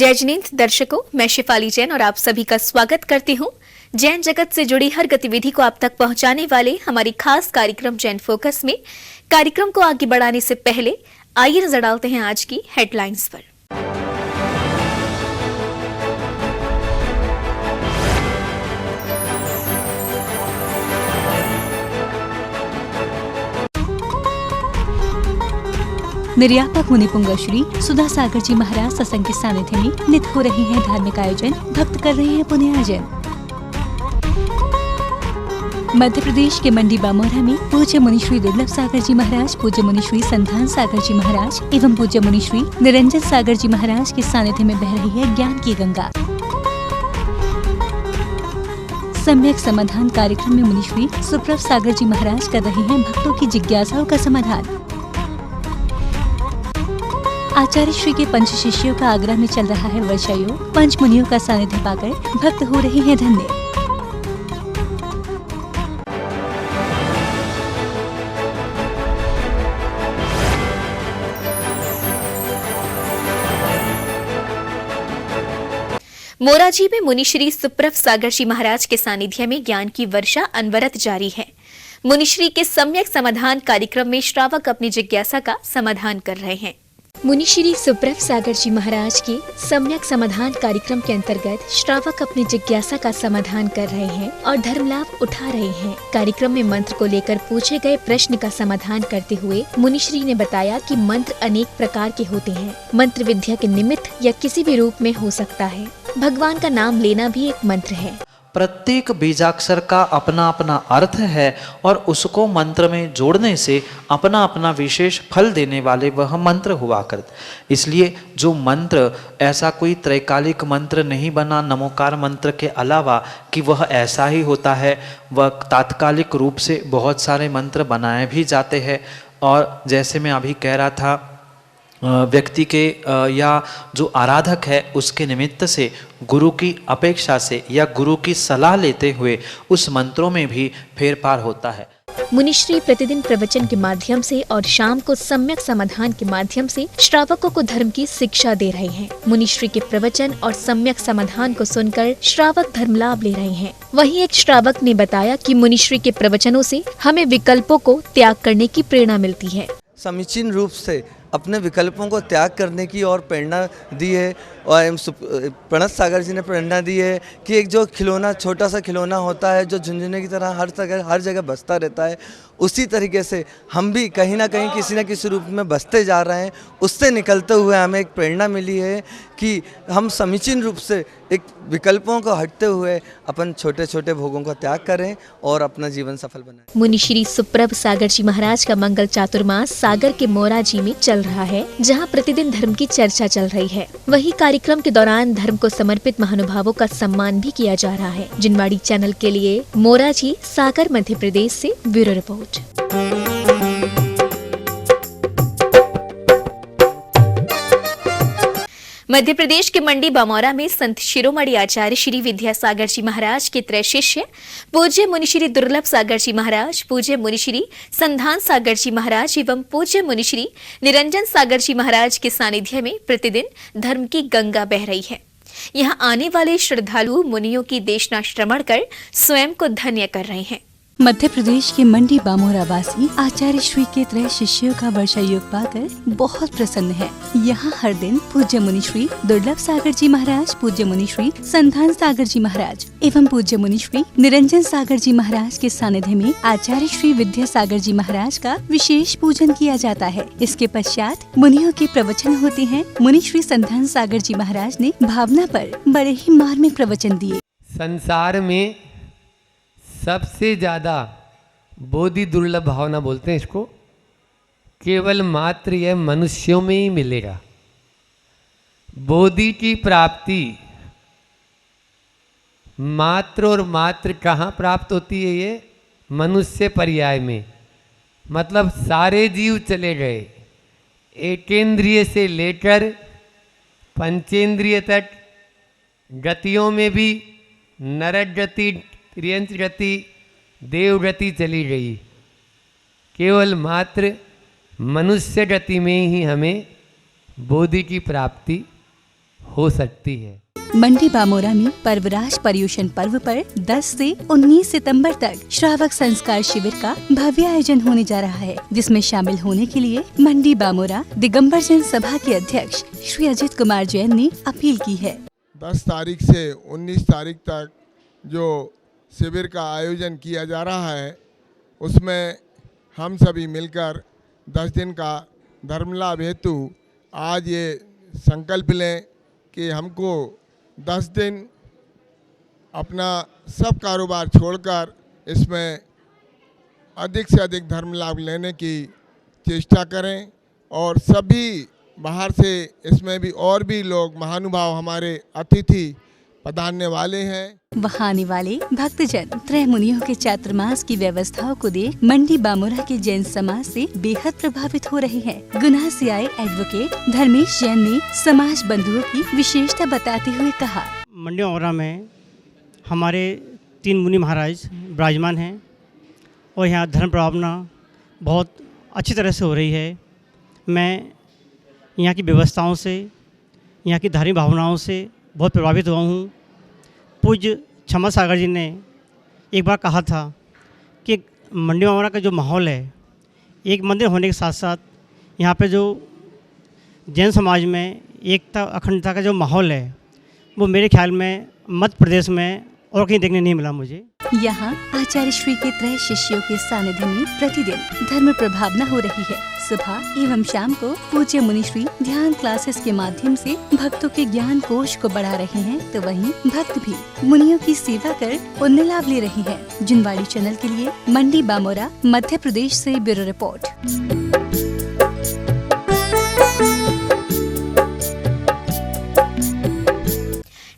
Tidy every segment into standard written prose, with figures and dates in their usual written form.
जय जिनेंद्र दर्शकों, मैं शिफाली जैन और आप सभी का स्वागत करती हूं। जैन जगत से जुड़ी हर गतिविधि को आप तक पहुंचाने वाले हमारी खास कार्यक्रम जैन फोकस में कार्यक्रम को आगे बढ़ाने से पहले आइए नजर डालते हैं आज की हेडलाइंस पर। निर्यापक मुनिपुंगव श्री सुधा सागर जी महाराज सत्संग के सानिध्य में नित हो रहे हैं धार्मिक आयोजन, भक्त कर रहे हैं पुण्यार्जन। मध्य प्रदेश के मंडी बामोरा में पूज्य मुनिश्री दुर्लभ सागर जी महाराज, पूज्य मुनिश्री संधान सागर जी महाराज एवं पूज्य मुनिश्री निरंजन सागर जी महाराज के सानिध्य में बह रही है ज्ञान की गंगा। सम्यक समाधान कार्यक्रम में मुनिश्री सुप्रभ सागर जी महाराज कर रहे हैं भक्तों की जिज्ञासाओं का समाधान। आचार्य श्री के पंच शिष्यों का आगरा में चल रहा है वर्षा योग, पंच मुनियों का सानिध्य पाकर भक्त हो रहे हैं धन्य। मोराजी में मुनिश्री सुप्रभ सागर जी महाराज के सानिध्य में ज्ञान की वर्षा अनवरत जारी है। मुनिश्री के सम्यक समाधान कार्यक्रम में श्रावक अपनी जिज्ञासा का समाधान कर रहे हैं। मुनिश्री सुप्रभ सागर जी महाराज के सम्यक समाधान कार्यक्रम के अंतर्गत श्रावक अपनी जिज्ञासा का समाधान कर रहे हैं और धर्म लाभ उठा रहे हैं। कार्यक्रम में मंत्र को लेकर पूछे गए प्रश्न का समाधान करते हुए मुनिश्री ने बताया कि मंत्र अनेक प्रकार के होते हैं। मंत्र विद्या के निमित्त या किसी भी रूप में हो सकता है। भगवान का नाम लेना भी एक मंत्र है। प्रत्येक बीजाक्षर का अपना अपना अर्थ है और उसको मंत्र में जोड़ने से अपना अपना विशेष फल देने वाले वह मंत्र हुआ करते। इसलिए जो मंत्र ऐसा कोई त्रैकालिक मंत्र नहीं बना नमोकार मंत्र के अलावा कि वह ऐसा ही होता है, वह तात्कालिक रूप से बहुत सारे मंत्र बनाए भी जाते हैं। और जैसे मैं अभी कह रहा था, व्यक्ति के या जो आराधक है उसके निमित्त से गुरु की अपेक्षा से या गुरु की सलाह लेते हुए उस मंत्रों में भी फेरफार होता है। मुनिश्री प्रतिदिन प्रवचन के माध्यम से और शाम को सम्यक समाधान के माध्यम से श्रावकों को धर्म की शिक्षा दे रहे हैं। मुनिश्री के प्रवचन और सम्यक समाधान को सुनकर श्रावक धर्म लाभ ले रहे हैं। वहीं एक श्रावक ने बताया कि मुनिश्री के प्रवचनों से हमें विकल्पों को त्याग करने की प्रेरणा मिलती है। समीचीन रूप से अपने विकल्पों को त्याग करने की और प्रेरणा दी है। और प्रणत सागर जी ने प्रेरणा दी है कि एक जो खिलौना, छोटा सा खिलौना होता है जो झुनझुने की तरह हर जगह बजता रहता है, उसी तरीके से हम भी कहीं ना कहीं किसी न किसी रूप में बसते जा रहे हैं। उससे निकलते हुए हमें एक प्रेरणा मिली है कि हम समीचीन रूप से एक विकल्पों को हटते हुए अपन छोटे छोटे भोगों का त्याग करें और अपना जीवन सफल बनाएं। मुनिश्री सुप्रभ सागर जी महाराज का मंगल चातुर्मास सागर के मोराजी में चल रहा है, जहां प्रतिदिन धर्म की चर्चा चल रही है। वहीं कार्यक्रम के दौरान धर्म को समर्पित महानुभावों का सम्मान भी किया जा रहा है। जिनवाड़ी चैनल के लिए मोराजी सागर मध्य प्रदेश से ब्यूरो रिपोर्ट। मध्य प्रदेश के मंडी बामोरा में संत शिरोमणि आचार्य श्री विद्यासागर जी महाराज के त्रय शिष्य पूज्य मुनिश्री दुर्लभ सागर जी महाराज, पूज्य मुनिश्री संधान सागर जी महाराज एवं पूज्य मुनिश्री निरंजन सागर जी महाराज के सानिध्य में प्रतिदिन धर्म की गंगा बह रही है। यहाँ आने वाले श्रद्धालु मुनियों की देशनाश्रमण कर स्वयं को धन्य कर रहे हैं। मध्य प्रदेश के मंडी बामोरा वासी आचार्य श्री के त्रय शिष्यों का वर्षा योग पाकर बहुत प्रसन्न है। यहाँ हर दिन पूज्य मुनिश्री दुर्लभ सागर जी महाराज, पूज्य मुनिश्री संधान सागर जी महाराज एवं पूज्य मुनिश्री निरंजन सागर जी महाराज के सानिध्य में आचार्य श्री विद्यासागर जी महाराज का विशेष पूजन किया जाता है। इसके पश्चात मुनियों के प्रवचन होते हैं। मुनिश्री संधान सागर जी महाराज ने भावना पर बड़े ही मार्मिक प्रवचन दिए। संसार में सबसे ज़्यादा बोधि दुर्लभ भावना बोलते हैं इसको, केवल मात्र यह मनुष्यों में ही मिलेगा। बोधि की प्राप्ति मात्र और मात्र कहाँ प्राप्त होती है? ये मनुष्य पर्याय में, मतलब सारे जीव चले गए एकेंद्रिय से लेकर पंचेंद्रिय तक, गतियों में भी नरक गति, त्रियंच गति, देव गति चली गई। केवल मात्र मनुष्य गति में ही हमें बोधि की प्राप्ति हो सकती है। मंडी बामोरा में पर्वराज पर्युषण पर्व पर 10 से 19 सितंबर तक श्रावक संस्कार शिविर का भव्य आयोजन होने जा रहा है, जिसमें शामिल होने के लिए मंडी बामोरा दिगंबर जन सभा के अध्यक्ष श्री अजित कुमार जैन ने अपील की है। 10 तारीख से 19 तारीख तक जो शिविर का आयोजन किया जा रहा है, उसमें हम सभी मिलकर 10 दिन का धर्म लाभ हेतु आज ये संकल्प लें कि हमको 10 दिन अपना सब कारोबार छोड़कर इसमें अधिक से अधिक धर्म लाभ लेने की चेष्टा करें और सभी बाहर से इसमें भी और भी लोग महानुभाव हमारे अतिथि पधारने वाले हैं। वहाँ आने वाले भक्तजन त्रय मुनियों के चातुर्मास की व्यवस्थाओं को देख मंडी बामोरा के जैन समाज से बेहद प्रभावित हो रहे हैं। गुना से आए एडवोकेट धर्मेश जैन ने समाज बंधुओं की विशेषता बताते हुए कहा, मंडी बामोरा में हमारे 3 मुनि महाराज विराजमान हैं और यहाँ धर्म प्रावना बहुत अच्छी तरह से हो रही है। मैं यहाँ की व्यवस्थाओं से, यहाँ की धार्मिक भावनाओं से बहुत प्रभावित हुआ हूँ। पूज्य क्षमा सागर जी ने एक बार कहा था कि मंडी बामोरा का जो माहौल है, एक मंदिर होने के साथ साथ यहाँ पे जो जैन समाज में एकता अखंडता का जो माहौल है, वो मेरे ख्याल में मध्य प्रदेश में और कहीं देखने नहीं मिला मुझे। यहाँ आचार्य श्री के त्रय शिष्यों के सानिध्य में प्रतिदिन धर्म प्रभावना हो रही है। सुबह एवं शाम को पूज्य मुनिश्री ध्यान क्लासेस के माध्यम से भक्तों के ज्ञान कोश को बढ़ा रहे हैं, तो वहीं भक्त भी मुनियों की सेवा कर पुण्य लाभ ले रहे हैं। जुनवाड़ी चैनल के लिए मंडी बामोरा मध्य प्रदेश से ब्यूरो रिपोर्ट।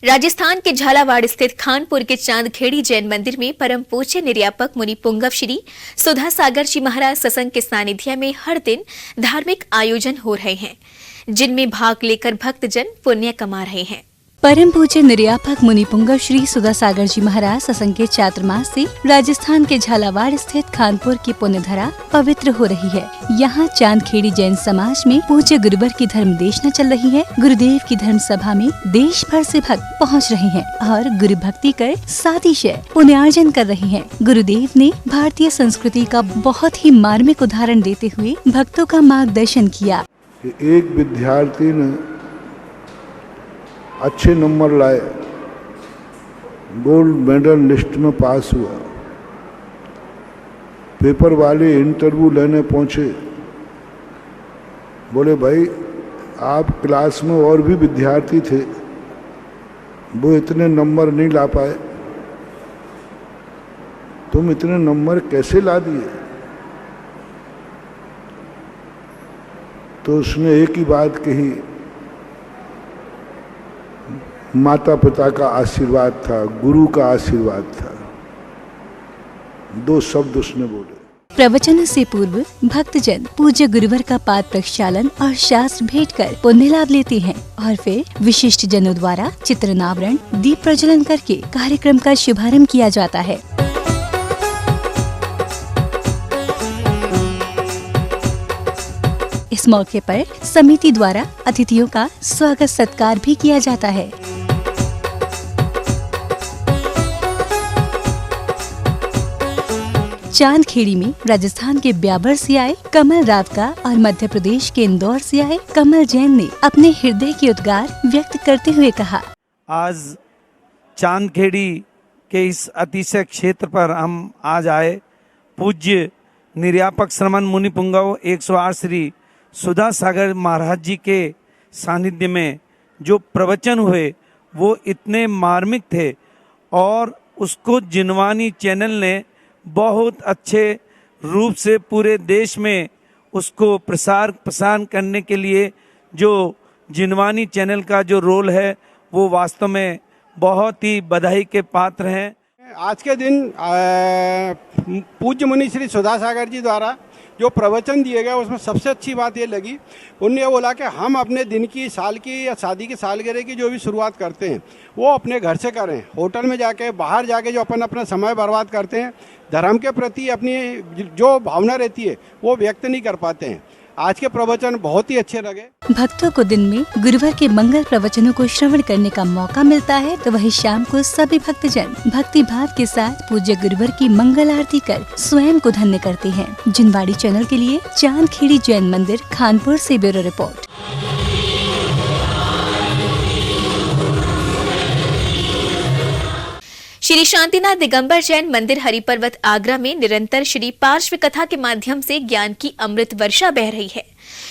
राजस्थान के झालावाड़ स्थित खानपुर के चांदखेड़ी जैन मंदिर में परम पूज्य निर्यापक मुनि पुंगव श्री सुधा सागर जी महाराज सत्संग के सानिध्य में हर दिन धार्मिक आयोजन हो रहे हैं, जिनमें भाग लेकर भक्तजन पुण्य कमा रहे हैं। परम पूज्य निर्यापक मुनि पुंगव श्री सुधा सागर जी महाराज सत्संग के चातुर्मास से राजस्थान के झालावाड़ स्थित खानपुर की पुण्यधरा पवित्र हो रही है। यहाँ चांदखेड़ी जैन समाज में पूज्य गुरुवर की धर्म देशना चल रही है। गुरुदेव की धर्म सभा में देश भर से भक्त पहुँच रहे हैं और गुरु भक्ति कर सातिशय पुण्यार्जन कर रहे हैं। गुरुदेव ने भारतीय संस्कृति का बहुत ही मार्मिक उदाहरण देते हुए भक्तों का मार्गदर्शन किया। एक विद्यार्थी ने अच्छे नंबर लाए, गोल्ड मेडल लिस्ट में पास हुआ। पेपर वाले इंटरव्यू लेने पहुंचे, बोले भाई आप क्लास में और भी विद्यार्थी थे, वो इतने नंबर नहीं ला पाए, तुम इतने नंबर कैसे ला दिए? तो उसने एक ही बात कही, माता पिता का आशीर्वाद था, गुरु का आशीर्वाद था। 2 शब्द उसने बोले। प्रवचन से पूर्व भक्तजन पूज्य गुरुवर का पाद प्रक्षालन और शास्त्र भेंट कर पुण्य लाभ लेते हैं और फिर विशिष्ट जनों द्वारा चित्रनावरण, दीप प्रज्वलन करके कार्यक्रम का शुभारंभ किया जाता है। इस मौके पर समिति द्वारा अतिथियों का स्वागत सत्कार भी किया जाता है। चांदखेड़ी में राजस्थान के ब्यावर से आए कमल रावका और मध्य प्रदेश के इंदौर से आए कमल जैन ने अपने हृदय के उद्गार व्यक्त करते हुए कहा, आज चांदखेड़ी के इस अतिशय क्षेत्र पर हम आज आए। पूज्य निर्यापक श्रमण मुनि पुंगव 108 श्री सुधा सागर महाराज जी के सानिध्य में जो प्रवचन हुए वो इतने मार्मिक थे और उसको जिनवानी चैनल ने बहुत अच्छे रूप से पूरे देश में उसको प्रसार करने के लिए जो जिनवानी चैनल का जो रोल है वो वास्तव में बहुत ही बधाई के पात्र हैं। आज के दिन पूज्य मुनि श्री सुधा सागर जी द्वारा जो प्रवचन दिए गए उसमें सबसे अच्छी बात ये लगी, उन्होंने बोला कि हम अपने दिन की, साल की या शादी की सालगिरह की जो भी शुरुआत करते हैं वो अपने घर से करें। होटल में जाके, बाहर जाके जो अपना समय बर्बाद करते हैं, धर्म के प्रति अपनी जो भावना रहती है वो व्यक्त नहीं कर पाते हैं। आज के प्रवचन बहुत ही अच्छे लगे। भक्तों को दिन में गुरुवार के मंगल प्रवचनों को श्रवण करने का मौका मिलता है, तो वही शाम को सभी भक्तजन भक्ति भाव के साथ पूज्य गुरुवार की मंगल आरती कर स्वयं को धन्य करते हैं। जिनवाड़ी चैनल के लिए चांदखेड़ी जैन मंदिर, खानपुर से ब्यूरो रिपोर्ट। श्री शांतिनाथ दिगंबर जैन मंदिर हरिपर्वत आगरा में निरंतर श्री पार्श्व कथा के माध्यम से ज्ञान की अमृत वर्षा बह रही है।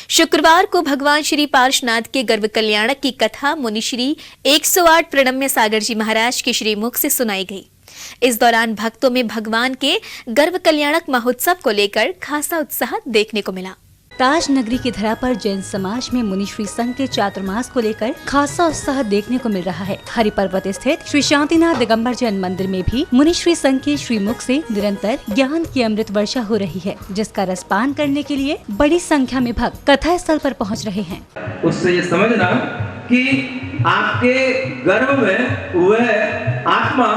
शुक्रवार को भगवान श्री पार्श्वनाथ के गर्भ कल्याणक की कथा मुनि श्री 108 प्रणम्य सागर जी महाराज के श्री मुख से सुनाई गई। इस दौरान भक्तों में भगवान के गर्भ कल्याणक महोत्सव को लेकर खासा उत्साह देखने को मिला। ताज नगरी की धरा पर जैन समाज में मुनिश्री संघ के चातुर्मास को लेकर खासा उत्साह देखने को मिल रहा है। हरिपर्वत स्थित श्री शांतिनाथ दिगंबर जैन मंदिर में भी मुनिश्री संघ के श्रीमुख से निरंतर ज्ञान की अमृत वर्षा हो रही है, जिसका रसपान करने के लिए बड़ी संख्या में भक्त कथा स्थल पर पहुंच रहे हैं। उससे ये समझना कि आपके गर्भ में वह आत्मा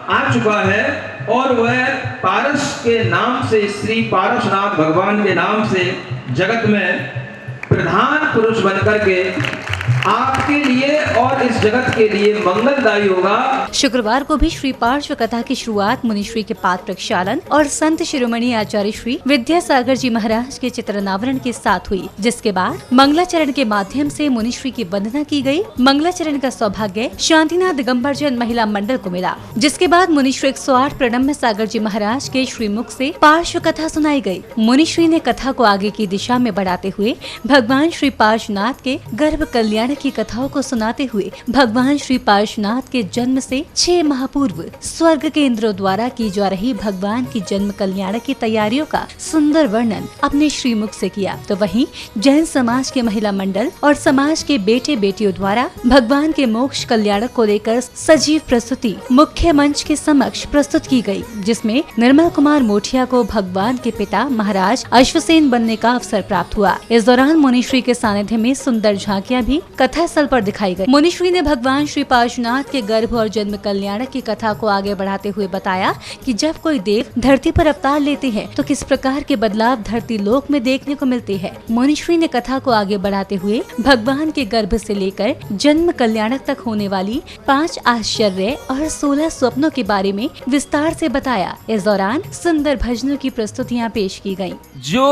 आ चुका है और वह पारस के नाम से, श्री पारसनाथ भगवान के नाम से जगत में प्रधान पुरुष बनकर के आपके लिए और इस जगत के लिए मंगलदायी होगा। शुक्रवार को भी श्री पार्श्व कथा की शुरुआत मुनिश्री के पाद प्रक्षालन और संत शिरोमणि आचार्य श्री विद्यासागर जी महाराज के चित्रनावरण के साथ हुई, जिसके बाद मंगलाचरण के माध्यम से मुनिश्री की वंदना की गई। मंगलाचरण का सौभाग्य शांतिनाथ दिगंबर जैन महिला मंडल को मिला, जिसके बाद मुनिश्री 108 प्रणम्य सागर जी महाराज के श्रीमुख से पार्श्व कथा सुनाई गई। मुनिश्री ने कथा को आगे की दिशा में बढ़ाते हुए भगवान श्री पार्श्वनाथ के गर्भ कल्याण की कथाओं को सुनाते हुए भगवान श्री पार्श्वनाथ के जन्म से 6 माह पूर्व स्वर्ग के इंद्रों द्वारा की जा रही भगवान की जन्म कल्याण की तैयारियों का सुंदर वर्णन अपने श्रीमुख से किया। तो वहीं जैन समाज के महिला मंडल और समाज के बेटे बेटियों द्वारा भगवान के मोक्ष कल्याण को लेकर सजीव प्रस्तुति मुख्य मंच के समक्ष प्रस्तुत की गई, जिसमें निर्मल कुमार मोठिया को भगवान के पिता महाराज अश्वसेन बनने का अवसर प्राप्त हुआ। इस दौरान मुनिश्री के सानिध्य में सुंदर झांकियां भी कथा स्थल पर दिखाई गई। मुनिश्री ने भगवान श्री पार्श्वनाथ के गर्भ और जन्म कल्याण की कथा को आगे बढ़ाते हुए बताया कि जब कोई देव धरती पर अवतार लेते हैं तो किस प्रकार के बदलाव धरती लोक में देखने को मिलते हैं। मुनिश्री ने कथा को आगे बढ़ाते हुए भगवान के गर्भ से लेकर जन्म कल्याणक तक होने वाली 5 आश्चर्य और 16 स्वप्नों के बारे में विस्तार से बताया। इस दौरान सुंदर भजनों की प्रस्तुतियाँ पेश की गयी। जो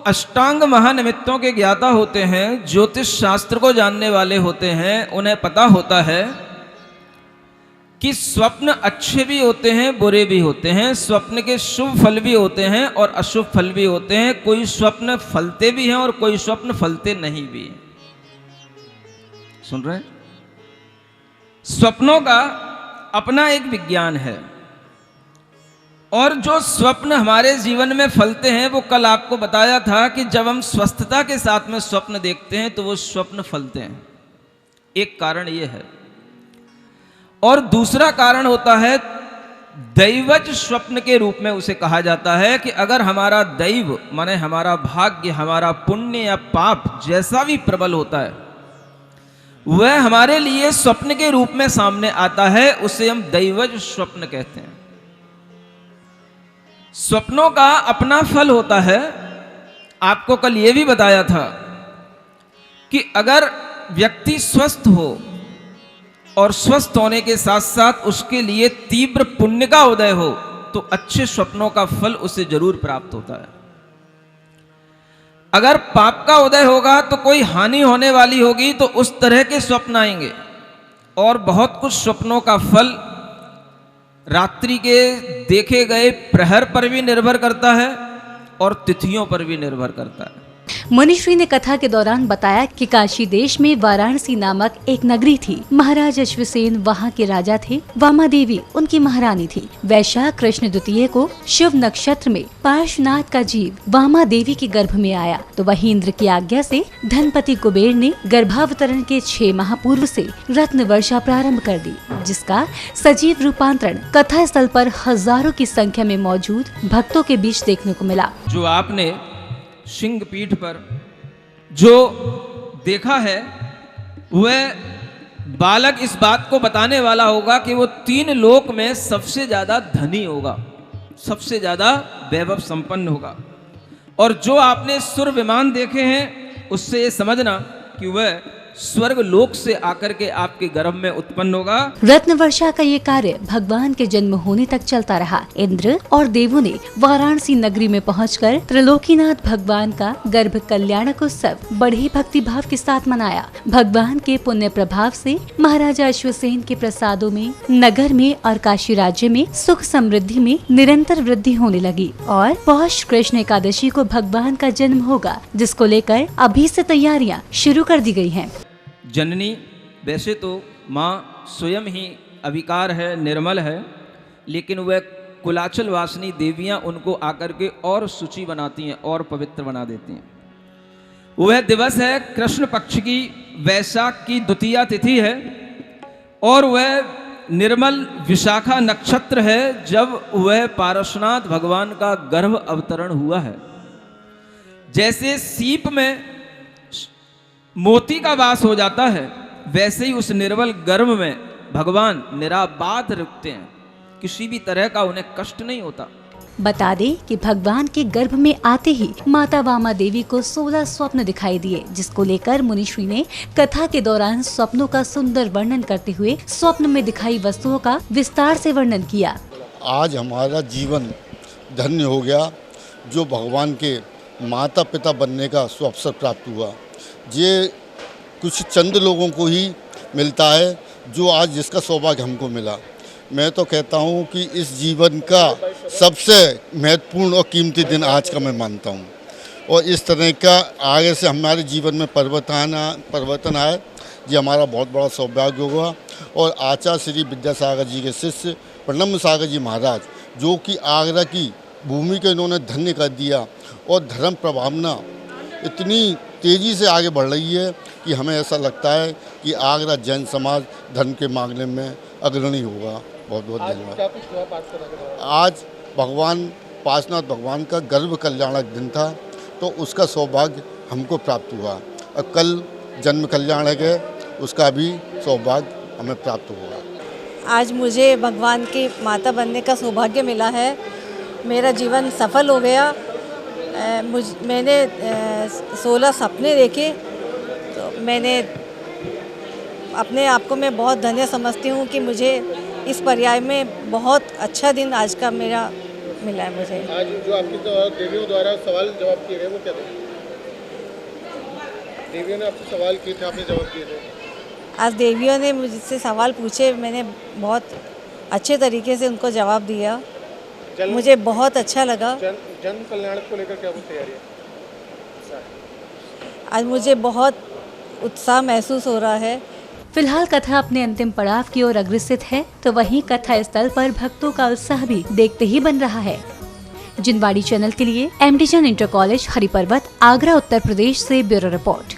अष्टांग महानिमित्तों के ज्ञाता होते हैं, ज्योतिष शास्त्र को जानने वाले होते हैं, उन्हें पता होता है कि स्वप्न अच्छे भी होते हैं, बुरे भी होते हैं। स्वप्न के शुभ फल भी होते हैं और अशुभ फल भी होते हैं। कोई स्वप्न फलते भी हैं और कोई स्वप्न फलते नहीं भी। सुन रहे हैं? स्वप्नों का अपना एक विज्ञान है और जो स्वप्न हमारे जीवन में फलते हैं वो कल आपको बताया था कि जब हम स्वस्थता के साथ में स्वप्न देखते हैं तो वो स्वप्न फलते हैं। एक कारण ये है और दूसरा कारण होता है दैवज स्वप्न के रूप में उसे कहा जाता है कि अगर हमारा दैव माने हमारा भाग्य, हमारा पुण्य या पाप जैसा भी प्रबल होता है वह हमारे लिए स्वप्न के रूप में सामने आता है, उसे हम दैवज स्वप्न कहते हैं। स्वप्नों का अपना फल होता है। आपको कल यह भी बताया था कि अगर व्यक्ति स्वस्थ हो और स्वस्थ होने के साथ साथ उसके लिए तीव्र पुण्य का उदय हो तो अच्छे स्वप्नों का फल उसे जरूर प्राप्त होता है। अगर पाप का उदय होगा तो कोई हानि होने वाली होगी तो उस तरह के स्वप्न आएंगे और बहुत कुछ स्वप्नों का फल रात्रि के देखे गए प्रहर पर भी निर्भर करता है और तिथियों पर भी निर्भर करता है। मुनिश्री ने कथा के दौरान बताया कि काशी देश में वाराणसी नामक एक नगरी थी। महाराज अश्वसेन वहाँ के राजा थे। वामा देवी उनकी महारानी थी। वैशाख कृष्ण द्वितीय को शुभ नक्षत्र में पार्श्वनाथ का जीव वामा देवी के गर्भ में आया तो वही इंद्र की आज्ञा से धनपति कुबेर ने गर्भावतरण के 6 माह पूर्व से रत्न वर्षा प्रारंभ कर दी, जिसका सजीव रूपांतरण कथा स्थल पर हजारों की संख्या में मौजूद भक्तों के बीच देखने को मिला। जो आपने सिंह पीठ पर जो देखा है वह बालक इस बात को बताने वाला होगा कि वो 3 लोक में सबसे ज्यादा धनी होगा, सबसे ज्यादा वैभव संपन्न होगा। और जो आपने सुर विमान देखे हैं उससे ये समझना कि वह स्वर्ग लोक से आकर के आपके गर्भ में उत्पन्न होगा। रत्न वर्षा का ये कार्य भगवान के जन्म होने तक चलता रहा। इंद्र और देवों ने वाराणसी नगरी में पहुंचकर त्रिलोकीनाथ भगवान का गर्भ कल्याणक उत्सव बड़े भक्ति भाव के साथ मनाया। भगवान के पुण्य प्रभाव से महाराजा अश्वसेन के प्रसादों में नगर में और काशी राज्य में सुख समृद्धि में निरंतर वृद्धि होने लगी और पौष कृष्ण एकादशी को भगवान का जन्म होगा, जिसको लेकर अभी से तैयारियां शुरू कर दी गई हैं। जननी वैसे तो माँ स्वयं ही अविकार है, निर्मल है, लेकिन वह कुलाचल वासिनी देवियाँ उनको आकर के और शुचि बनाती हैं और पवित्र बना देती हैं। वह दिवस है कृष्ण पक्ष की वैशाख की द्वितीया तिथि है और वह निर्मल विशाखा नक्षत्र है जब वह पारसनाथ भगवान का गर्भ अवतरण हुआ है। जैसे सीप में मोती का वास हो जाता है, वैसे ही उस निर्मल गर्भ में भगवान निराबाध रुकते हैं, किसी भी तरह का उन्हें कष्ट नहीं होता। बता दें कि भगवान के गर्भ में आते ही माता वामा देवी को 16 स्वप्न दिखाई दिए, जिसको लेकर मुनिश्री ने कथा के दौरान स्वप्नों का सुंदर वर्णन करते हुए स्वप्न में दिखाई वस्तुओं का विस्तार से वर्णन किया। आज हमारा जीवन धन्य हो गया, जो भगवान के माता पिता बनने का सुअवसर प्राप्त हुआ। ये कुछ चंद लोगों को ही मिलता है जो आज जिसका सौभाग्य हमको मिला। मैं तो कहता हूँ कि इस जीवन का सबसे महत्वपूर्ण और कीमती दिन आज का मैं मानता हूँ और इस तरह का आगे से हमारे जीवन में परिवर्तन आए, ये हमारा बहुत बड़ा सौभाग्य होगा। और आचार्य श्री विद्यासागर जी के शिष्य प्रणम सागर जी महाराज, जो कि आगरा की भूमि को इन्होंने धन्य कर दिया और धर्म प्रभावना इतनी तेज़ी से आगे बढ़ रही है कि हमें ऐसा लगता है कि आगरा जैन समाज धर्म के मामले में अग्रणी होगा। बहुत बहुत धन्यवाद। आज भगवान पार्श्वनाथ भगवान का गर्भ कल्याणक दिन था, तो उसका सौभाग्य हमको प्राप्त हुआ और कल जन्म कल्याणक है, उसका भी सौभाग्य हमें प्राप्त हुआ। आज मुझे भगवान की माता बनने का सौभाग्य मिला है, मेरा जीवन सफल हो गया। मैंने 16 सपने देखे, तो मैंने अपने आप को मैं बहुत धन्य समझती हूँ कि मुझे इस पर्याय में बहुत अच्छा दिन आज का मेरा मिला है। मुझे आज जो आपकी देवियों द्वारा सवाल जवाब किए गए वो क्या थे? देवियों ने आपसे सवाल किए थे, आपने जवाब दिए थे? आज देवियों ने मुझसे सवाल पूछे, मैंने बहुत अच्छे तरीके से उनको जवाब दिया। मुझे बहुत अच्छा लगा। जन्म कल्याण को लेकर क्या तैयारी है? आज मुझे बहुत उत्साह महसूस हो रहा है। फिलहाल कथा अपने अंतिम पड़ाव की ओर अग्रसित है, तो वहीं कथा स्थल पर भक्तों का उत्साह भी देखते ही बन रहा है। जिनवाड़ी चैनल के लिए MD Jain inter college Hariparvat, Agra, Uttar Pradesh से ब्यूरो रिपोर्ट।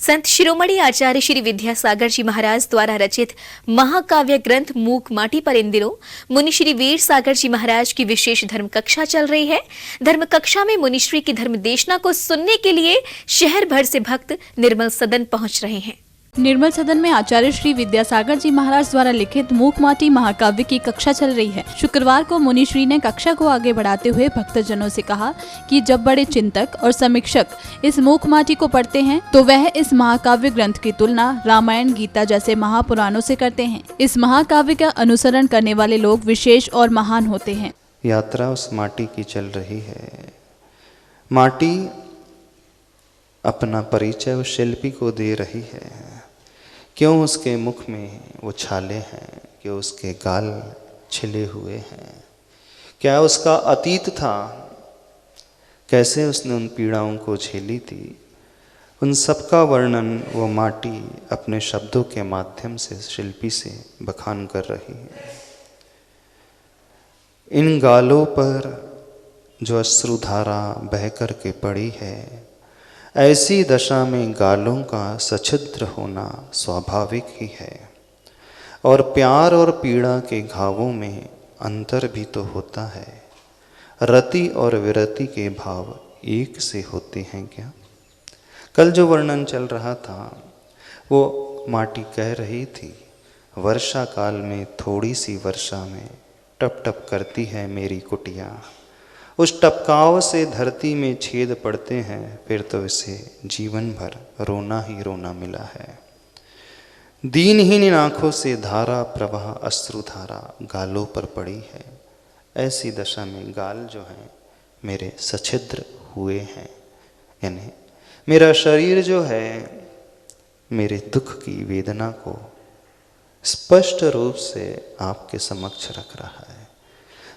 संत शिरोमणि आचार्य श्री विद्यासागर जी महाराज द्वारा रचित महाकाव्य ग्रंथ मूक माटी पर इन दिनों मुनि श्री वीर सागर जी महाराज की विशेष धर्म कक्षा चल रही है। धर्म कक्षा में मुनिश्री की धर्म देशना को सुनने के लिए शहर भर से भक्त निर्मल सदन पहुंच रहे हैं। निर्मल सदन में आचार्य श्री विद्यासागर जी महाराज द्वारा लिखित मूक माटी महाकाव्य की कक्षा चल रही है। शुक्रवार को मुनिश्री ने कक्षा को आगे बढ़ाते हुए भक्तजनों से कहा कि जब बड़े चिंतक और समीक्षक इस मूक माटी को पढ़ते हैं तो वह इस महाकाव्य ग्रंथ की तुलना रामायण, गीता जैसे महापुराणों से करते हैं। इस महाकाव्य का अनुसरण करने वाले लोग विशेष और महान होते हैं। यात्रा उस माटी की चल रही है। माटी अपना परिचय उस शिल्पी को दे रही है। क्यों उसके मुख में वो छाले हैं, क्यों उसके गाल छिले हुए हैं, क्या उसका अतीत था, कैसे उसने उन पीड़ाओं को झेली थी, उन सब का वर्णन वो माटी अपने शब्दों के माध्यम से शिल्पी से बखान कर रही है। इन गालों पर जो अश्रुधारा बह कर के पड़ी है, ऐसी दशा में गालों का सछिद्र होना स्वाभाविक ही है। और प्यार और पीड़ा के घावों में अंतर भी तो होता है। रति और विरति के भाव एक से होते हैं क्या? कल जो वर्णन चल रहा था वो माटी कह रही थी, वर्षा काल में थोड़ी सी वर्षा में टप टप करती है मेरी कुटिया, उस टपकाव से धरती में छेद पड़ते हैं, फिर तो इसे जीवन भर रोना ही रोना मिला है। दीनहीन इन आँखों से धारा प्रवाह अश्रुधारा गालों पर पड़ी है। ऐसी दशा में गाल जो हैं मेरे सछिद्र हुए हैं, यानी मेरा शरीर जो है मेरे दुख की वेदना को स्पष्ट रूप से आपके समक्ष रख रहा है।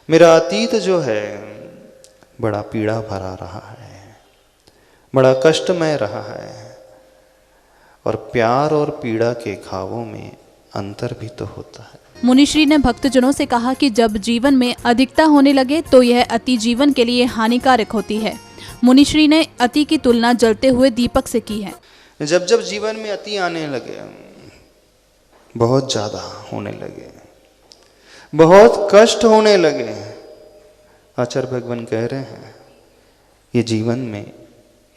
मेरा अतीत जो है बड़ा पीड़ा भरा रहा है, बड़ा कष्टमय रहा है, और प्यार और पीड़ा के घावों में अंतर भी तो होता है। मुनिश्री ने भक्तजनों से कहा कि जब जीवन में अधिकता होने लगे तो यह अति जीवन के लिए हानिकारक होती है। मुनिश्री ने अति की तुलना जलते हुए दीपक से की है। जब जब जीवन में अति आने लगे, बहुत ज़्यादा होने लगे, बहुत कष्ट होने लगे, आचार्य भगवान कह रहे हैं ये जीवन में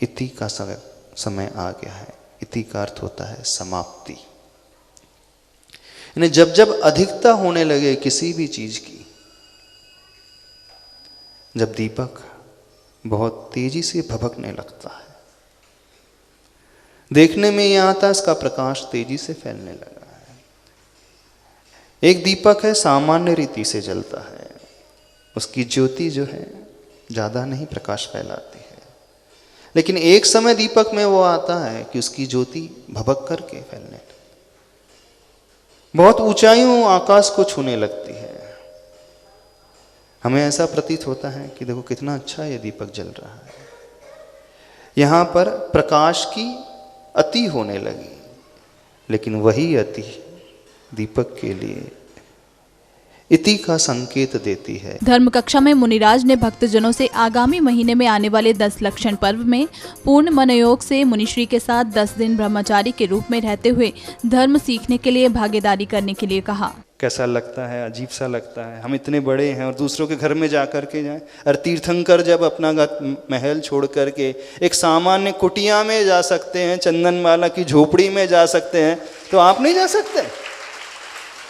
इति का समय आ गया है। इति का अर्थ होता है समाप्ति। यानी जब जब अधिकता होने लगे किसी भी चीज की, जब दीपक बहुत तेजी से भभकने लगता है, देखने में यह आता है इसका प्रकाश तेजी से फैलने लगा है। एक दीपक है सामान्य रीति से जलता है, उसकी ज्योति जो है ज्यादा नहीं प्रकाश फैलाती है, लेकिन एक समय दीपक में वो आता है कि उसकी ज्योति भभक करके फैलने, बहुत ऊंचाइयों आकाश को छूने लगती है। हमें ऐसा प्रतीत होता है कि देखो कितना अच्छा ये दीपक जल रहा है। यहाँ पर प्रकाश की अति होने लगी, लेकिन वही अति दीपक के लिए इति का संकेत देती है। धर्म कक्षा में मुनिराज ने भक्तजनों से आगामी महीने में आने वाले 10 लक्षण पर्व में पूर्ण मनोयोग से मुनिश्री के साथ 10 दिन ब्रह्मचारी के रूप में रहते हुए धर्म सीखने के लिए भागीदारी करने के लिए कहा। कैसा लगता है, अजीब सा लगता है, हम इतने बड़े हैं और दूसरों के घर में जा कर के जाएं। और तीर्थंकर जब अपना महल छोड़ करके एक सामान्य कुटिया में जा सकते हैं, चंदनमाला की झोपड़ी में जा सकते हैं, तो आप नहीं जा सकते?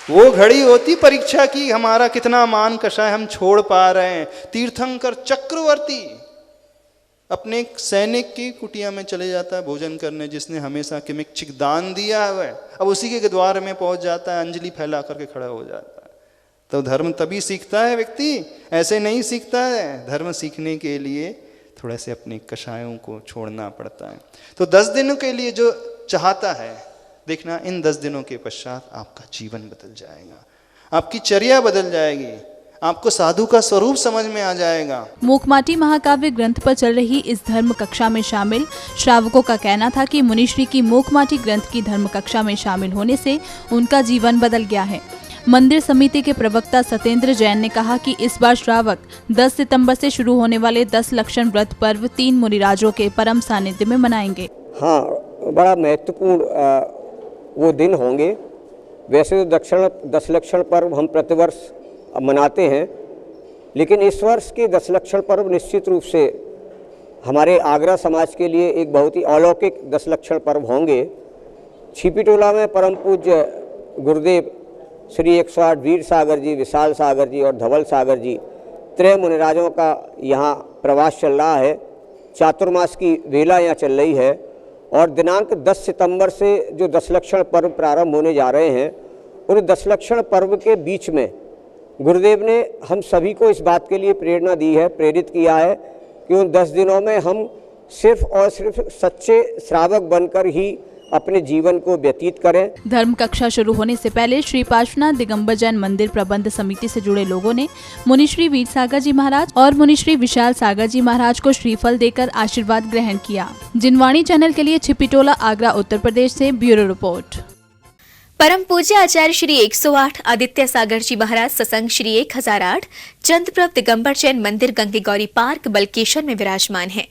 वो घड़ी होती परीक्षा की, हमारा कितना मान कषा है, हम छोड़ पा रहे हैं। तीर्थंकर चक्रवर्ती अपने सैनिक की कुटिया में चले जाता है भोजन करने, जिसने हमेशा किमिच्छिक दान दिया है, अब उसी के द्वार में पहुंच जाता है, अंजलि फैला करके खड़ा हो जाता है। तो धर्म तभी सीखता है व्यक्ति, ऐसे नहीं सीखता है। धर्म सीखने के लिए थोड़ा से अपने कषायों को छोड़ना पड़ता है। तो 10 दिनों के लिए जो चाहता है, देखना इन 10 दिनों के पश्चात आपका जीवन बदल जाएगा, आपकी चर्या बदल जाएगी, आपको साधु का स्वरूप समझ में आ जाएगा। मूकमाटी महाकाव्य ग्रंथ पर चल रही इस धर्म कक्षा में शामिल श्रावकों का कहना था कि मुनिश्री की मूकमाटी ग्रंथ की धर्म कक्षा में शामिल होने से उनका जीवन बदल गया है। मंदिर समिति के प्रवक्ता सत्येंद्र जैन ने कहा कि इस बार श्रावक 10 सितंबर से शुरू होने वाले 10 लक्षण व्रत पर्व 3 मुनिराजों के परम सानिध्य में मनाएंगे। हाँ, बड़ा महत्वपूर्ण वो दिन होंगे। वैसे तो 10 लक्षण पर्व हम प्रतिवर्ष मनाते हैं, लेकिन इस वर्ष के 10 लक्षण पर्व निश्चित रूप से हमारे आगरा समाज के लिए एक बहुत ही अलौकिक 10 लक्षण पर्व होंगे। छिपीटोला में परम पूज्य गुरुदेव श्री 108 वीर सागर जी, विशाल सागर जी और धवल सागर जी, त्रय मुनिराजों का यहाँ प्रवास चल रहा है। चातुर्मास की वेला यहाँ चल रही है और दिनांक 10 सितंबर से जो 10 लक्षण पर्व प्रारंभ होने जा रहे हैं, उन 10 लक्षण पर्व के बीच में गुरुदेव ने हम सभी को इस बात के लिए प्रेरणा दी है, प्रेरित किया है कि उन 10 दिनों में हम सिर्फ और सिर्फ सच्चे श्रावक बनकर ही अपने जीवन को व्यतीत करें। धर्म कक्षा शुरू होने से पहले श्री पार्श्वनाथ दिगंबर जैन मंदिर प्रबंध समिति से जुड़े लोगों ने मुनिश्री वीर सागर जी महाराज और मुनिश्री विशाल सागर जी महाराज को श्रीफल देकर आशीर्वाद ग्रहण किया। जिनवाणी चैनल के लिए छिपीटोला, आगरा, उत्तर प्रदेश से ब्यूरो रिपोर्ट। परम पूज्य आचार्य श्री 108 आदित्य सागर जी महाराज सत्संग श्री 1008 चंद्रप्रभ दिगंबर जैन मंदिर गंगे गौरी पार्क बलकेश्वर में विराजमान है।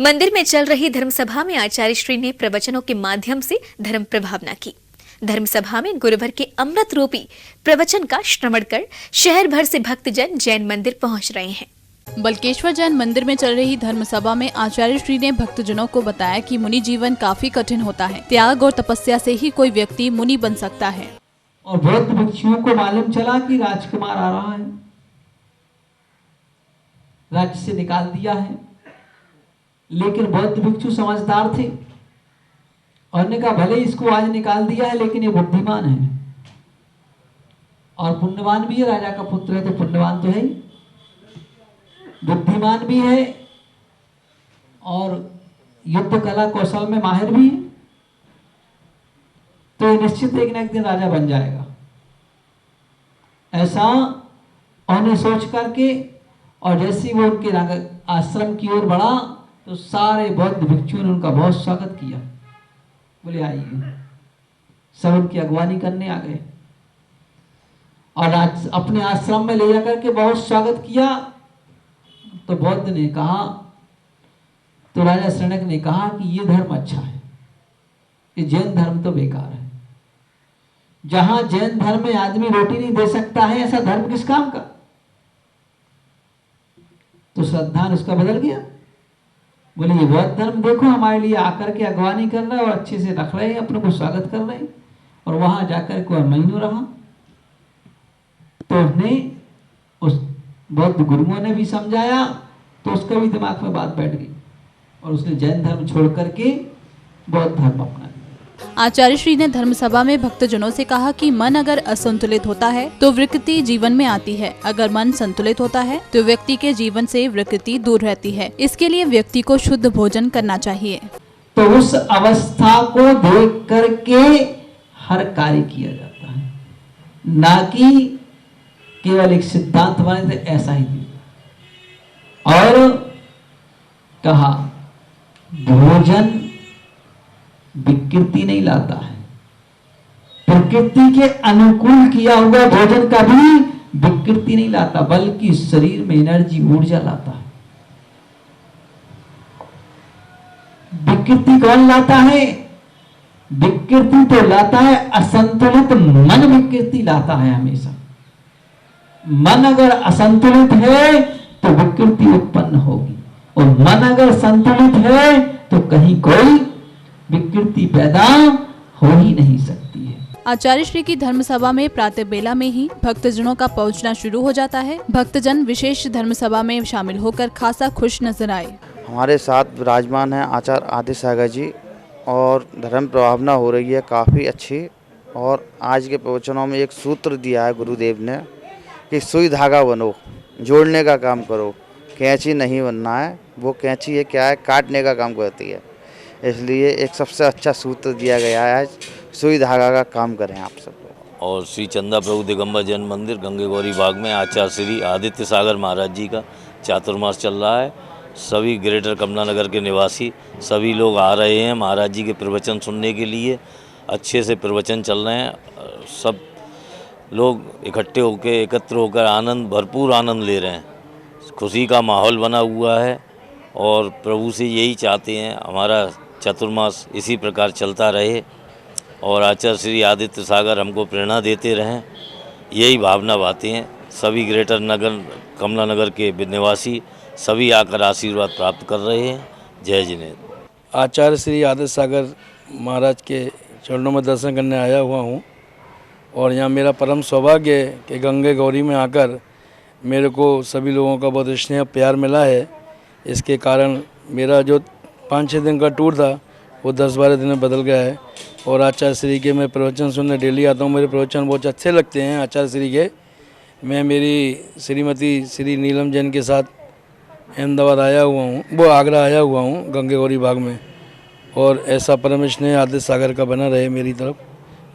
मंदिर में चल रही धर्मसभा में आचार्य श्री ने प्रवचनों के माध्यम से धर्म प्रभावना की। धर्मसभा में गुरुवर के अमृत रूपी प्रवचन का श्रवण कर शहर भर से भक्तजन जैन मंदिर पहुंच रहे हैं। बलकेश्वर जैन मंदिर में चल रही धर्म सभा में आचार्य श्री ने भक्तजनों को बताया कि मुनि जीवन काफी कठिन होता है। त्याग और तपस्या से ही कोई व्यक्ति मुनि बन सकता है। और वृद्ध भिक्षुओं को मालूम चला कि राजकुमार आ रहा है, राज्य से निकाल दिया है। लेकिन बौद्ध भिक्षु समझदार थे और ने कहा भले इसको आज निकाल दिया है लेकिन ये बुद्धिमान है और पुण्यवान भी है, राजा का पुत्र है तो पुण्यवान तो है ही, बुद्धिमान भी है और युद्ध कला कौशल में माहिर भी है, तो ये निश्चित एक न एक दिन राजा बन जाएगा। ऐसा उन्हें सोच करके और जैसे ही वो उनके आश्रम की ओर बढ़ा तो सारे बौद्ध भिक्षुओं ने उनका बहुत स्वागत किया। बोले आइए, सब उनकी अगवानी करने आ गए और आज अपने आश्रम में ले जाकर के बहुत स्वागत किया। तो बौद्ध ने कहा, तो राजा शरणक ने कहा कि ये धर्म अच्छा है, ये जैन धर्म तो बेकार है। जहां जैन धर्म में आदमी रोटी नहीं दे सकता है, ऐसा धर्म किस काम का। तो श्रद्धान उसका बदल गया। बोले ये बौद्ध धर्म देखो हमारे लिए आकर के अगवानी कर रहा है और अच्छे से रख रहे हैं, अपने को स्वागत कर रहे हैं, और वहां जाकर के महीनों रहा। तो उसने उस बौद्ध गुरुओं ने भी समझाया तो उसका भी दिमाग में बात बैठ गई और उसने जैन धर्म छोड़ करके बौद्ध धर्म अपना। आचार्य श्री ने धर्म सभा में भक्तजनों से कहा कि मन अगर असंतुलित होता है तो विकृति जीवन में आती है, अगर मन संतुलित होता है तो व्यक्ति के जीवन से विकृति दूर रहती है। इसके लिए व्यक्ति को शुद्ध भोजन करना चाहिए। तो उस अवस्था को देख करके हर कार्य किया जाता है, ना कि केवल एक सिद्धांत बने थे ऐसा ही दिया। और कहा भोजन विकृति नहीं लाता है, प्रकृति के अनुकूल किया हुआ भोजन कभी विकृति नहीं लाता, बल्कि शरीर में एनर्जी ऊर्जा लाता है। विकृति कौन लाता है? विकृति तो लाता है असंतुलित मन, विकृति लाता है हमेशा। मन अगर असंतुलित है तो विकृति उत्पन्न होगी, और मन अगर संतुलित है तो कहीं कोई विकृति पैदा हो ही नहीं सकती है। आचार्य श्री की धर्म सभा में प्रातः बेला में ही भक्तजनों का पहुंचना शुरू हो जाता है। भक्तजन विशेष धर्म सभा में शामिल होकर खासा खुश नजर आए। हमारे साथ विराजमान है आचार्य आदित्य सागर जी और धर्म प्रभावना हो रही है काफ़ी अच्छी। और आज के प्रवचनों में एक सूत्र दिया है गुरुदेव ने कि सुई धागा बनो, जोड़ने का काम करो, कैंची नहीं बनना है। वो कैंची ये क्या है, काटने का काम करती है। इसलिए एक सबसे अच्छा सूत्र दिया गया है, सुई धागा का काम करें आप सब। और श्री चंदा प्रभु दिगंबर जैन मंदिर गंगे गौरी बाग में आचार्य श्री आदित्य सागर महाराज जी का चातुर्मास चल रहा है। सभी ग्रेटर कमला नगर के निवासी सभी लोग आ रहे हैं महाराज जी के प्रवचन सुनने के लिए। अच्छे से प्रवचन चल रहे हैं, सब लोग इकट्ठे होकर एकत्र होकर आनंद, भरपूर आनंद ले रहे हैं। खुशी का माहौल बना हुआ है और प्रभु से यही चाहते हैं हमारा चतुर्मास इसी प्रकार चलता रहे और आचार्य श्री आदित्य सागर हमको प्रेरणा देते रहें, यही भावना बातें हैं। सभी ग्रेटर नगर कमला नगर के निवासी सभी आकर आशीर्वाद प्राप्त कर रहे हैं। जय जिनेन्द्र। आचार्य श्री आदित्य सागर महाराज के चरणों में दर्शन करने आया हुआ हूँ और यहाँ मेरा परम सौभाग्य है कि गंगे गौरी में आकर मेरे को सभी लोगों का बहुत स्नेह प्यार मिला है। इसके कारण मेरा जो 5-6 दिन का टूर था वो 10-12 दिन में बदल गया है। और आचार्य श्री के मैं प्रवचन सुनने डेली आता हूँ, मेरे प्रवचन बहुत अच्छे लगते हैं आचार्य श्री के। मैं मेरी श्रीमती श्री नीलम जैन के साथ अहमदाबाद आया हुआ हूँ, वो आगरा आया हुआ हूँ गंगे गौरी बाग में। और ऐसा परम स्नेह आदित्य सागर का बना रहे मेरी तरफ,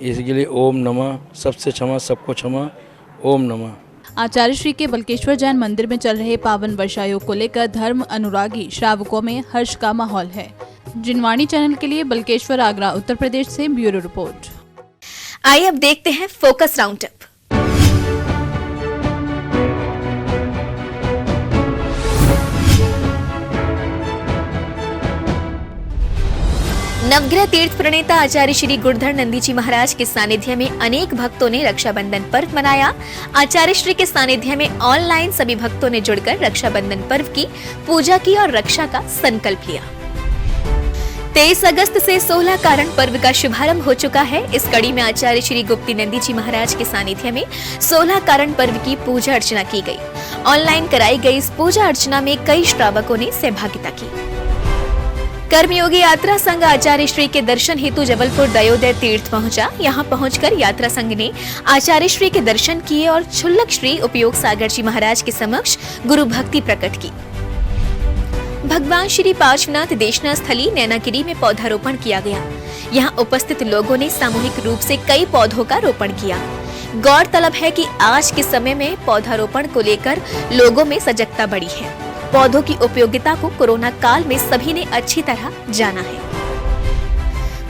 इसके लिए ओम नमः। सबसे क्षमा, सबको क्षमा, ओम नमः। आचार्य श्री के बल्केश्वर जैन मंदिर में चल रहे पावन वर्षायोग को लेकर धर्म अनुरागी श्रावकों में हर्ष का माहौल है। जिनवाणी चैनल के लिए बल्केश्वर, आगरा, उत्तर प्रदेश से ब्यूरो रिपोर्ट। आइए अब देखते हैं फोकस राउंड अप। नवग्रह तीर्थ प्रणेता आचार्य श्री गुरुधर नंदी जी महाराज के सानिध्य में अनेक भक्तों ने रक्षाबंधन पर्व मनाया। आचार्य श्री के सानिध्य में ऑनलाइन सभी भक्तों ने जुड़कर रक्षाबंधन पर्व की पूजा की और रक्षा का संकल्प लिया। 23 अगस्त से 16 कारण पर्व का शुभारंभ हो चुका है। इस कड़ी में आचार्य श्री गुप्ती नंदी जी महाराज के सानिध्य में 16 कारण पर्व की पूजा अर्चना की गई। ऑनलाइन कराई गई इस पूजा अर्चना में कई श्रावकों ने सहभागिता की। कर्मयोगी यात्रा संघ आचार्य श्री के दर्शन हेतु जबलपुर दयोदय तीर्थ पहुंचा। यहां पहुंचकर यात्रा संघ ने आचार्य श्री के दर्शन किए और छुल्लक श्री उपयोग सागर जी महाराज के समक्ष गुरु भक्ति प्रकट की। भगवान श्री पार्श्वनाथ देशना स्थली नैनागिरी में पौधारोपण किया गया। यहाँ उपस्थित लोगों ने सामूहिक रूप से कई पौधों का रोपण किया। गौरतलब है कि आज के समय में पौधारोपण को लेकर लोगों में सजगता बढ़ी है। पौधों की उपयोगिता को कोरोना काल में सभी ने अच्छी तरह जाना है।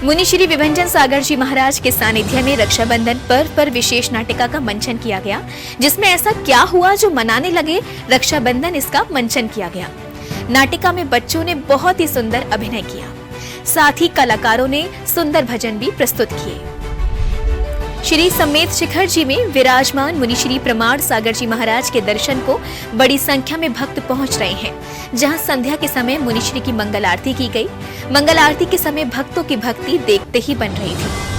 मुनि श्री विभंजन सागर जी महाराज के सानिध्य में रक्षाबंधन पर्व पर विशेष नाटिका का मंचन किया गया, जिसमें ऐसा क्या हुआ जो मनाने लगे रक्षाबंधन, इसका मंचन किया गया। नाटिका में बच्चों ने बहुत ही सुंदर अभिनय किया, साथ ही कलाकारों ने सुंदर भजन भी प्रस्तुत किए। श्री समेत शिखर जी में विराजमान मुनि श्री प्रमाण सागर जी महाराज के दर्शन को बड़ी संख्या में भक्त पहुंच रहे हैं। जहां संध्या के समय मुनि श्री की मंगल आरती की गई। मंगल आरती के समय भक्तों की भक्ति देखते ही बन रही थी।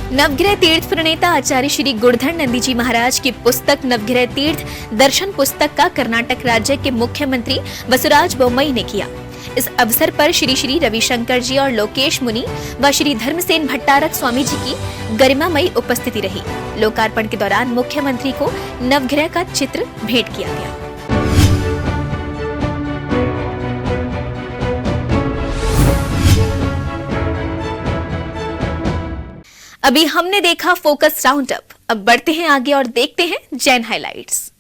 नवग्रह तीर्थ प्रणेता आचार्य श्री गुणधर नंदी जी महाराज की पुस्तक नवग्रह तीर्थ दर्शन पुस्तक का कर्नाटक राज्य के मुख्यमंत्री बसवराज बोम्मई ने किया। इस अवसर पर श्री श्री रविशंकर जी और लोकेश मुनि व श्री धर्मसेन भट्टारक स्वामी जी की गरिमामयी उपस्थिति रही। लोकार्पण के दौरान मुख्यमंत्री को नवग्रह का चित्र भेंट किया गया। अभी हमने देखा फोकस राउंड अप, अब बढ़ते हैं आगे और देखते हैं जैन हाइलाइट्स।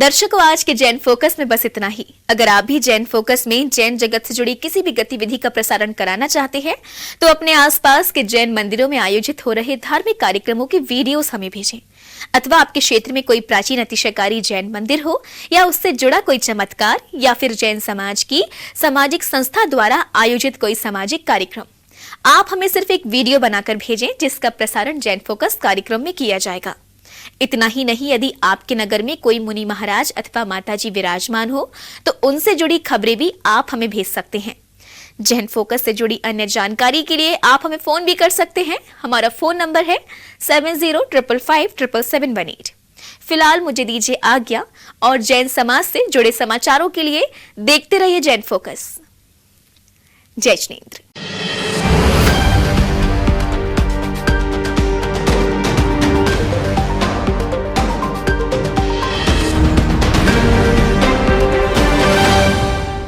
दर्शकों, आज के जैन फोकस में बस इतना ही। अगर आप भी जैन फोकस में जैन जगत से जुड़ी किसी भी गतिविधि का प्रसारण कराना चाहते हैं तो अपने आसपास के जैन मंदिरों में आयोजित हो रहे धार्मिक कार्यक्रमों के वीडियोस हमें भेजें, अथवा आपके क्षेत्र में कोई प्राचीन अतिशयकारी जैन मंदिर हो या उससे जुड़ा कोई चमत्कार या फिर जैन समाज की सामाजिक संस्था द्वारा आयोजित कोई सामाजिक कार्यक्रम, आप हमें सिर्फ एक वीडियो बनाकर भेजें जिसका प्रसारण जैन फोकस कार्यक्रम में किया जाएगा। इतना ही नहीं, यदि आपके नगर में कोई मुनि महाराज अथवा माताजी विराजमान हो तो उनसे जुड़ी खबरें भी आप हमें भेज सकते हैं। जैन फोकस से जुड़ी अन्य जानकारी के लिए आप हमें फोन भी कर सकते हैं। हमारा फोन नंबर है 7055577718। फिलहाल मुझे दीजिए आज्ञा और जैन समाज से जुड़े समाचारों के लिए देखते रहिए जैन फोकस। जय जिनेंद्र।